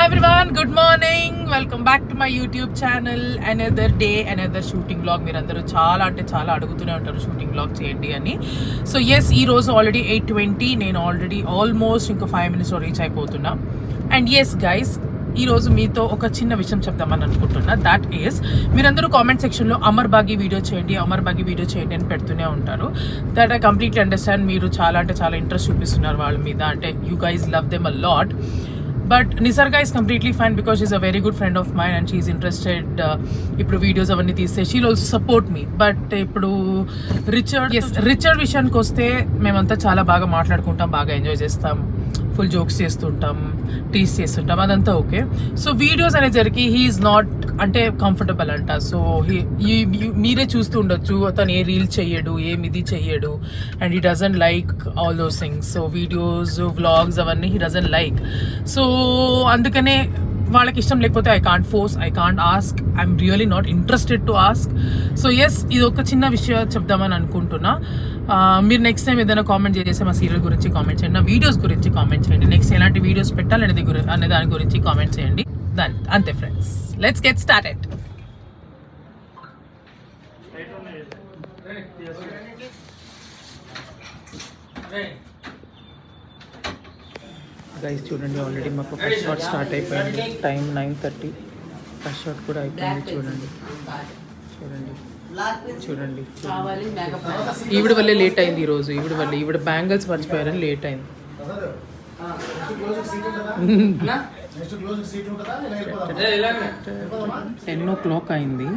Hi everyone, good morning. Welcome back to my YouTube channel. Another day, another shooting vlog. మీరందరూ చాలా అంటే చాలా అడుగుతూనే ఉంటారు షూటింగ్ వ్లాగ్ చేయండి అని. సో ఎస్, ఈ రోజు ఆల్రెడీ 8:20, నేను ఆల్రెడీ ఆల్మోస్ట్ ఇంకో 5 minutes రీచ్ అయిపోతున్నా. అండ్ ఎస్ గైస్, ఈరోజు మీతో ఒక చిన్న విషయం చెప్తామని అనుకుంటున్నా. దట్ ఈస్, మీరందరూ కామెంట్ సెక్షన్లో అమర్ బాగి వీడియో చేయండి అని పెడుతూనే ఉంటారు. That I completely understand. మీరు చాలా అంటే చాలా ఇంట్రెస్ట్ చూపిస్తున్నారు వాళ్ళ మీద, అంటే you guys love them a lot. But Nisarga is completely fine because she's a very good friend of mine and she's interested. ఇప్పుడు వీడియోస్ అవన్నీ తీస్తే she'll also support me. But ఇప్పుడు రిచర్డ్ విషయానికి వస్తే మేమంతా చాలా బాగా మాట్లాడుకుంటాం, బాగా ఎంజాయ్ చేస్తాం, ఫుల్ జోక్స్ చేస్తుంటాం, టీస్ చేస్తుంటాం, అదంతా ఓకే. సో వీడియోస్ అనేసరికి హీఈస్ నాట్ అంటే కంఫర్టబుల్ అంట. సో మీరే చూస్తూ ఉండొచ్చు, అతను ఏ రీల్ చెయ్యడు, ఏమిది చెయ్యడు, and he doesn't like all those things. So videos vlogs అవన్నీ హీ డజంట్ లైక్. సో అందుకనే వాళ్ళకి ఇష్టం లేకపోతే I can't force, I can't ask, I'm really not interested to ask. So yes, ఇది ఒక చిన్న విషయం చెప్దామని అనుకుంటున్నా. మీరు నెక్స్ట్ టైం ఏదైనా కామెంట్ చేస్తే మా సీరియల్ గురించి కామెంట్ చేయండి, నా వీడియోస్ గురించి కామెంట్ చేయండి, నెక్స్ట్ ఎలాంటి వీడియోస్ పెట్టాలనేది అనే దాని గురించి కామెంట్ చేయండి. అంతే friends, let's get started. Guys చూడండి, ఆల్రెడీ మాకు ఫస్ట్ షాట్ స్టార్ట్ అయిపోయింది. టైం 9:30, ఫస్ట్ షాట్ కూడా అయిపోయింది. చూడండి చూడండి చూడండి, ఈవిడ వల్లే లేట్ అయింది ఈరోజు. ఈవిడ బ్యాంగిల్స్ మర్చిపోయారని లేట్ అయింది. 10 o'clock అయింది,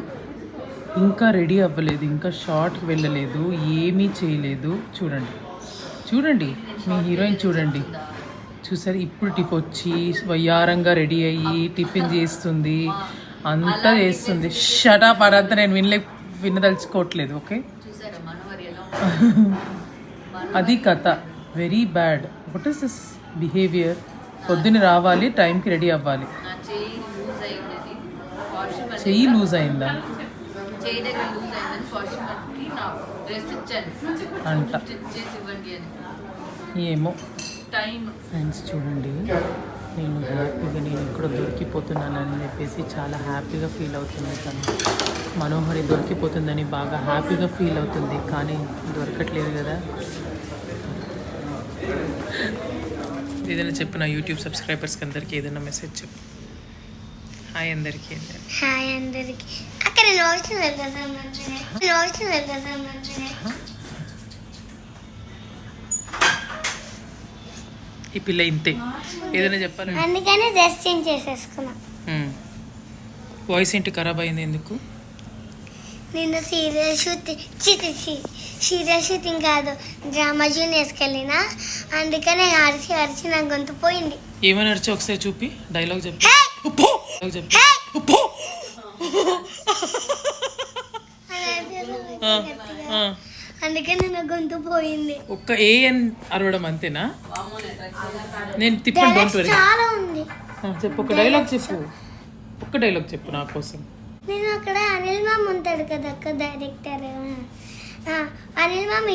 ఇంకా రెడీ అవ్వలేదు, ఇంకా షార్ట్కి వెళ్ళలేదు, ఏమీ చేయలేదు. చూడండి మీ హీరోయిన్ చూడండి, చూసారు ఇప్పుడు వచ్చి వయ్యారంగా రెడీ అయ్యి టిఫిన్ చేస్తుంది, అంతా చేస్తుంది. షటప్, అదంతా నేను వినదలుచుకోవట్లేదు. ఓకే, అది కథ. Very bad. What is this behaviour? పొద్దున్న రావాలి, టైంకి రెడీ అవ్వాలి. చెయ్యి లూజ్ అయిందా అంట, ఏమో. ఫ్రెండ్స్ చూడండి, నేను ఇక్కడ దొరికిపోతున్నానని చెప్పేసి చాలా హ్యాపీగా ఫీల్ అవుతుంది. తను మనోహరి దొరికిపోతుందని బాగా హ్యాపీగా ఫీల్ అవుతుంది, కానీ దొరకట్లేదు కదా. ఏదైనా చెప్పు నా యూట్యూబ్ సబ్స్క్రైబర్స్కి అందరికీ ఏదైనా మెసేజ్ చెప్పు. హాయ్ అందరికీ. ఈ పిల్ల ఇంతే, ఏదైనా చెప్పాలి. అందుకనే డ్రెస్ చేంజ్ చేసేసుకున్నా. వాయిస్ ఏంటి ఖరాబ్ అయింది? ఎందుకు? నిన్న సీరియల్ షూటింగ్ కాదు, డ్రామా జూనియర్స్కి వెళ్ళినా, అందుకనే అరిచి నా గొంతు పోయింది. ఏమని అరిచి ఒకసారి చూపి, డైలాగ్ చెప్పి. అందుకని నా గొంతు పోయింది. ఒక్క ఏఎన్ అరవడం అంతేనా? నేను తిప్పండి, చాలా ఉంది. చెప్పు, ఒక డైలాగ్ చెప్పు నా కోసం. నేను అక్కడ అనిల్ మామ్ ఉంటాడు కదా అక్క, డైరెక్టర్. అనిల్ మామ్,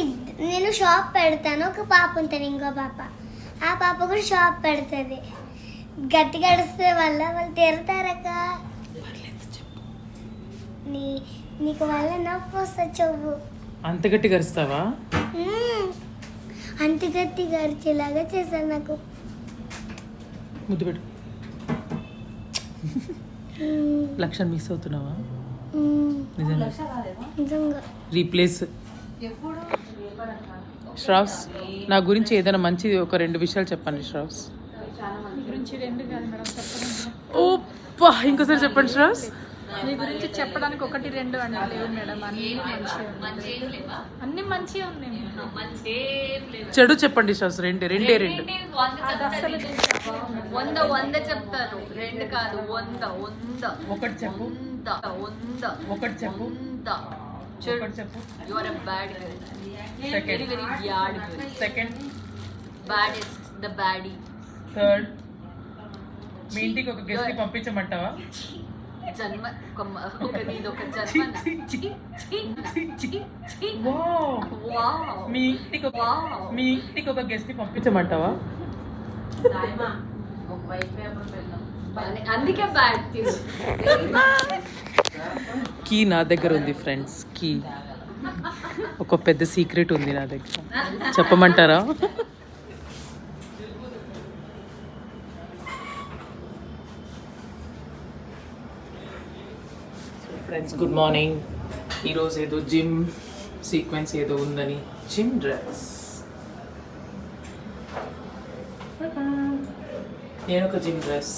నేను షాప్ పెడతాను, ఒక పాప ఉంటుంది, ఇంకో పాప. ఆ పాప కూడా షాప్ పెడుతుంది. గట్టిగా అడిస్తే వాళ్ళు తిడతారక్క. నీకు వల్ల నొప్పి వస్తా చెవు. అంత గట్టిగా అరుస్తావా? అంత గట్టిగా అరిచేలాగా చేశాను. నాకు ముద్దు పెట్టు. లక్షణ మిస్ అవుతున్నావా? నిజంగా. రీప్లేస్. శ్రావ్స్, నా గురించి ఏదైనా మంచిది ఒక 2 విషయాలు చెప్పండి శ్రావ్స్. ఓప్పా, ఇంకోసారి చెప్పండి శ్రావ్స్. మీ గురించి చెప్పడానికి 1, 2 అంటే లేవు మేడం, అన్ని మంచిగా ఉన్నాయి. చెడు చెప్పండి శ్రావ్స్. రెండే. 100 చెప్తారు, 2 కాదు, 100. ఒకటి చెప్పు. You are a bad girl. Second. Very bad girl. Second. Baddest, the baddie. Third. మీ ఇంటికి ఒక గెస్ట్ ని పంపించమంటావా? జన్మ ఒక నీదొక జన్మ. మీ ఇంటికి ఒక గెస్ట్ ని పంపించమంటావా? అందుకే బ్యాడ్ కీ నా దగ్గర ఉంది ఫ్రెండ్స్. కీ ఒక పెద్ద సీక్రెట్ ఉంది నా దగ్గర, చెప్పమంటారా? Friends good morning. ఈరోజు ఏదో జిమ్ సీక్వెన్స్ ఏదో ఉందని జిమ్ డ్రెస్. నేను ఒక జిమ్ డ్రెస్,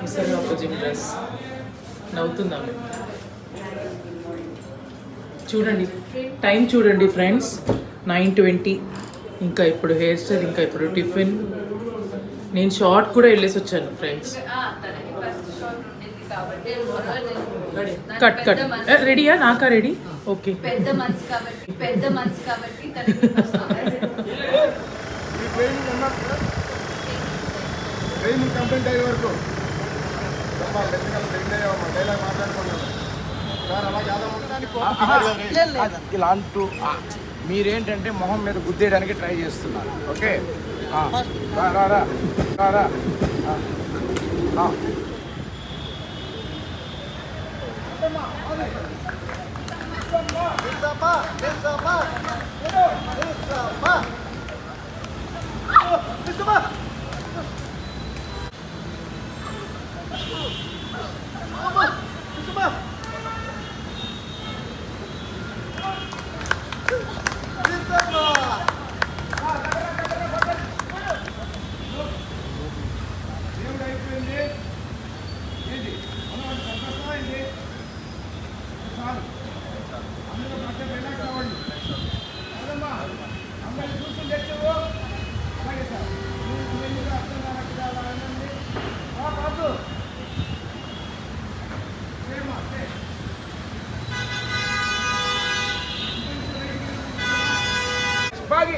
ఈసారి ఒక జిమ్ డ్రెస్. నవ్వుతున్నాను. చూడండి టైం చూడండి ఫ్రెండ్స్, 9:20. ఇంకా ఇప్పుడు హెయిర్ స్టైల్, ఇంకా ఇప్పుడు టిఫిన్. నేను షార్ట్ కూడా వెళ్ళేసి వచ్చాను ఫ్రెండ్స్. కట్ కట్ రెడీయా? నాకా రెడీ? ఓకే. పెద్ద మనసు కాబట్టి కంప్లీట్ అయ్యే వరకు ఇలా అంటూ మీరేంటంటే మొహం మీద గుద్దేయడానికి ట్రై చేస్తున్నారు. ఓకే రా.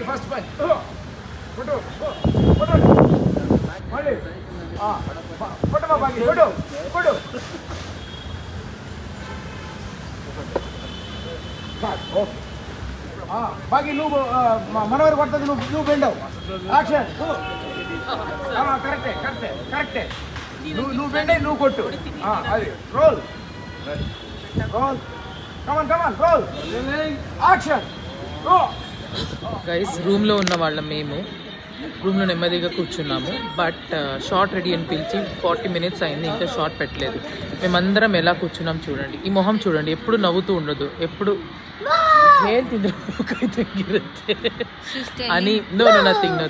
ఫస్ట్ పని ఫోటో మళ్ళీ ఫోటో బాగి ఫోటో ఓకే బాగి నువ్వు మనవరు కొడుతుంది, నువ్వు బెండవు. యాక్షన్. కరెక్టే నువ్వు బెండే, నువ్వు కొట్టు. అది రోల్ కమాన్ రోల్ యాక్షన్. గైస్ రూమ్లో ఉన్న వాళ్ళం మేము, రూమ్లో నెమ్మదిగా కూర్చున్నాము. బట్ షార్ట్ రెడీ అని పిలిచి 40 minutes అయింది, ఇంకా షార్ట్ పెట్టలేదు. మేమందరం ఎలా కూర్చున్నాం చూడండి. ఈ మొహం చూడండి, ఎప్పుడు నవ్వుతూ ఉండదు, ఎప్పుడు అని. No nothing.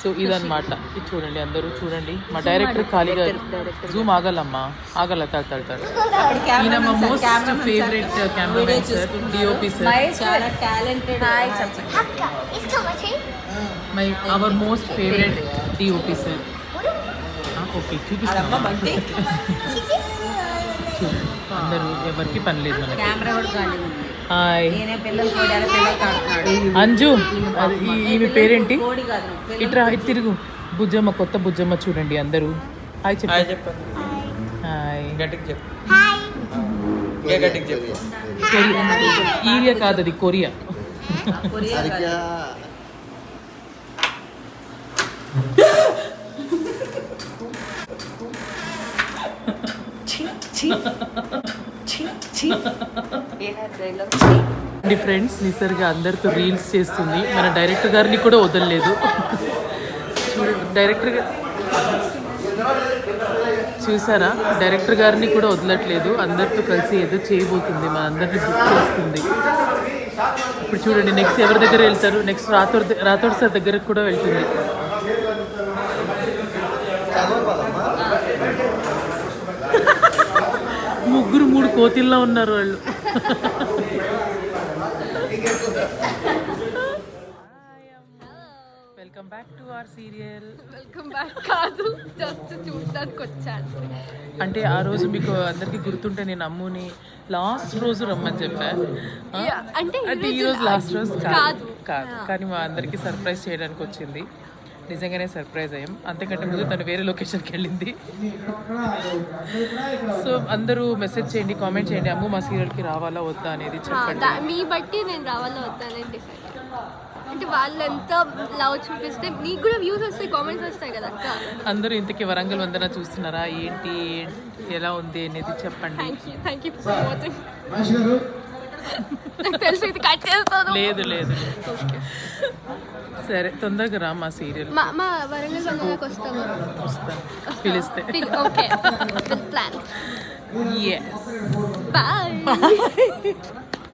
సో ఇదన్నమాట. ఇది చూడండి, అందరూ చూడండి. మా డైరెక్టర్ ఖాళీగా జూమ్ ఆగలమ్మా, ఆగల తాగుతాడు. ఈయన మా most favourite cameraman sir, DOP sir. చాలా talented. Our most favourite DOP sir. Okay చూపిస్తాను. అందరూ ఎవరికి పని లేదు మనకి. కెమెరా కూడా ఖాళీ ఉంది. హాయ్ నేనే పిల్లలు కాడుతున్నాడు. అంజు, అది ఈమె పేరేంటి? కోడి కాదు పిల్లలు. ఇట్రా ఇటు తిరుగు. బుజ్జమ్మ, కొత్త బుజ్జమ్మ చూడండి అందరూ. హాయ్ చెప్పు. హాయ్. ఈరియా కాదు, అది కొరియా. కొరియా కాదు. ఫ్రెండ్స్ నిసర్గా అందరితో రీల్స్ చేస్తుంది. మన డైరెక్టర్ గారిని కూడా వదలలేదు. డైరెక్టర్ చూసారా, డైరెక్టర్ గారిని కూడా వదలట్లేదు. అందరితో కలిసి ఏదో చేయబోతుంది, మన అందరిని బుక్ చేస్తుంది. ఇప్పుడు చూడండి నెక్స్ట్ ఎవరి దగ్గర వెళ్తారు? నెక్స్ట్ రాథోడ్ సార్ దగ్గరకు కూడా వెళ్తుంది. ముగ్గురు 3 కోతిల్లా ఉన్నారు వాళ్ళు. Welcome back to our serial. Welcome back కాదు, జస్ట్ చూడడానికి వచ్చాను. అంటే ఆ రోజు మీకు అందరికి గుర్తుంటే నేను అమ్ముని లాస్ట్ రోజు రమ్మని చెప్పాను. అంటే ఈ రోజు లాస్ట్ రోజు కాదు, కానీ మా అందరికి సర్ప్రైజ్ చేయడానికి వచ్చింది. నిజంగానే సర్ప్రైజ్ అయ్యాం. అంతకంటే ముందు తను వేరే లొకేషన్కి వెళ్ళింది. సో అందరూ మెసేజ్ చేయండి, కామెంట్ చేయండి, అమ్ము మా సీరియల్కి రావాలా వద్దా అనేది చెప్పండి. మీ బట్టి నేను రావాలా వద్దా అనేది డిసైడ్. అంటే వాళ్ళు ఎంత లవ్ చూపిస్తే నీకు కూడా వ్యూస్ వస్తాయి, కామెంట్స్ వస్తాయి కదా అక్క. అందరూ ఇంతకీ వరంగల్ వందన చూస్తున్నారా ఏంటి, ఎలా ఉంది అనేది చెప్పండి. Thank you for watching. నాకు తెలిసి ఇది కట్ చేస్తాను. లేదు లేదు సరే తొందరగా రా మా సీరియల్. మా వరంగల్ వందనకు వస్తాము. వస్తాను పిలిస్తే. Okay plan. Yes. Bye.